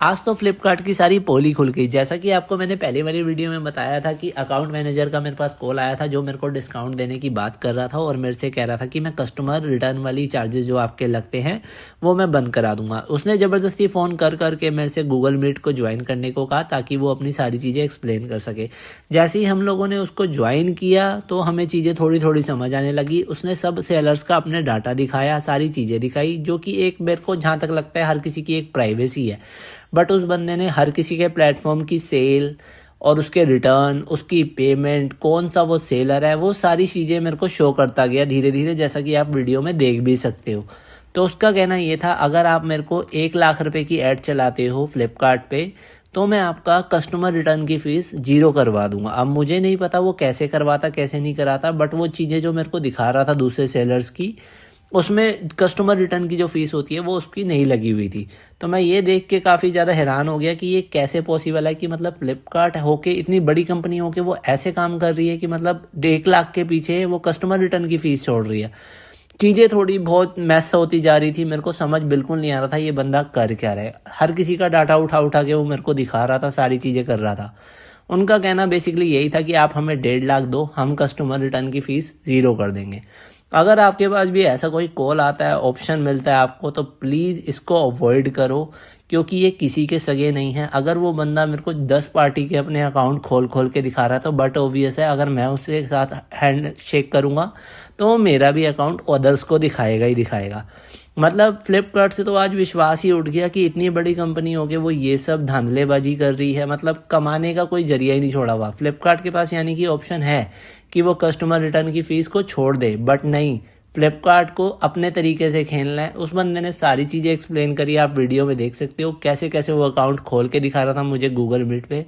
आज तो फ्लिपकार्ट की सारी पोल ही खुल गई। जैसा कि आपको मैंने पहले वाली वीडियो में बताया था कि अकाउंट मैनेजर का मेरे पास कॉल आया था जो मेरे को डिस्काउंट देने की बात कर रहा था और मेरे से कह रहा था कि मैं कस्टमर रिटर्न वाली चार्जेस जो आपके लगते हैं वो मैं बंद करा दूंगा। उसने ज़बरदस्ती फ़ोन कर करके मेरे से गूगल मीट को ज्वाइन करने को कहा ताकि वो अपनी सारी चीज़ें एक्सप्लेन कर सके। जैसे ही हम लोगों ने उसको ज्वाइन किया तो हमें चीज़ें थोड़ी थोड़ी समझ आने लगी। उसने सब सेलर्स का अपने डाटा दिखाया, सारी चीज़ें दिखाई, जो कि एक मेरे को जहाँ तक लगता है हर किसी की एक प्राइवेसी है। बट उस बंदे ने हर किसी के प्लेटफॉर्म की सेल और उसके रिटर्न, उसकी पेमेंट, कौन सा वो सेलर है, वो सारी चीज़ें मेरे को शो करता गया धीरे धीरे, जैसा कि आप वीडियो में देख भी सकते हो। तो उसका कहना ये था, अगर आप मेरे को 1 लाख रुपए की ऐड चलाते हो फ्लिपकार्ट पे तो मैं आपका कस्टमर रिटर्न की फ़ीस 0 करवा दूंगा। अब मुझे नहीं पता वो कैसे करवाता कैसे नहीं कराता, बट वो चीज़ें जो मेरे को दिखा रहा था दूसरे सेलर्स की, उसमें कस्टमर रिटर्न की जो फीस होती है वो उसकी नहीं लगी हुई थी। तो मैं ये देख के काफ़ी ज़्यादा हैरान हो गया कि ये कैसे पॉसिबल है कि मतलब फ्लिपकार्ट होके, इतनी बड़ी कंपनी होके, वो ऐसे काम कर रही है कि मतलब 1 लाख के पीछे वो कस्टमर रिटर्न की फ़ीस छोड़ रही है। चीज़ें थोड़ी बहुत मैस होती जा रही थी, मेरे को समझ बिल्कुल नहीं आ रहा था ये बंदा कर क्या रहा है। हर किसी का डाटा उठा उठा के वो मेरे को दिखा रहा था, सारी चीज़ें कर रहा था। उनका कहना बेसिकली यही था कि आप हमें 1.5 लाख दो, हम कस्टमर रिटर्न की फ़ीस 0 कर देंगे। अगर आपके पास भी ऐसा कोई कॉल आता है, ऑप्शन मिलता है आपको, तो प्लीज़ इसको अवॉइड करो, क्योंकि ये किसी के सगे नहीं है। अगर वो बंदा मेरे को 10 पार्टी के अपने अकाउंट खोल खोल के दिखा रहा है तो बट ऑब्वियस है, अगर मैं उसके साथ हैंड शेक करूँगा तो वो मेरा भी अकाउंट अदर्स को दिखाएगा ही दिखाएगा। मतलब फ्लिपकार्ट से तो आज विश्वास ही उठ गया कि इतनी बड़ी कंपनी हो के वो ये सब धांधलेबाजी कर रही है, मतलब कमाने का कोई जरिया ही नहीं छोड़ा हुआ फ्लिपकार्ट के पास। यानी कि ऑप्शन है कि वो कस्टमर रिटर्न की फ़ीस को छोड़ दे, बट नहीं, फ्लिपकार्ट को अपने तरीके से खेलना है। उस बंदे ने सारी चीज़ें एक्सप्लेन करी, आप वीडियो में देख सकते हो कैसे कैसे वो अकाउंट खोल के दिखा रहा था मुझे गूगल मीट पे।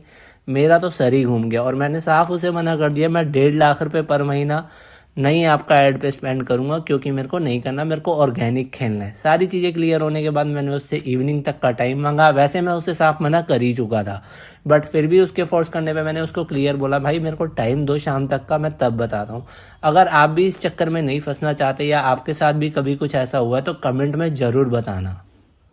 मेरा तो सर ही घूम गया और मैंने साफ उसे मना कर दिया, मैं 1.5 लाख रुपए पर महीना नहीं आपका ऐड पे स्पेंड करूंगा, क्योंकि मेरे को नहीं करना, मेरे को ऑर्गेनिक खेलना है। सारी चीज़ें क्लियर होने के बाद मैंने उससे इवनिंग तक का टाइम मांगा। वैसे मैं उसे साफ मना कर ही चुका था, बट फिर भी उसके फोर्स करने पे मैंने उसको क्लियर बोला, भाई मेरे को टाइम दो शाम तक का, मैं तब बताता हूँ। अगर आप भी इस चक्कर में नहीं फंसना चाहते या आपके साथ भी कभी कुछ ऐसा हुआ है तो कमेंट में ज़रूर बताना।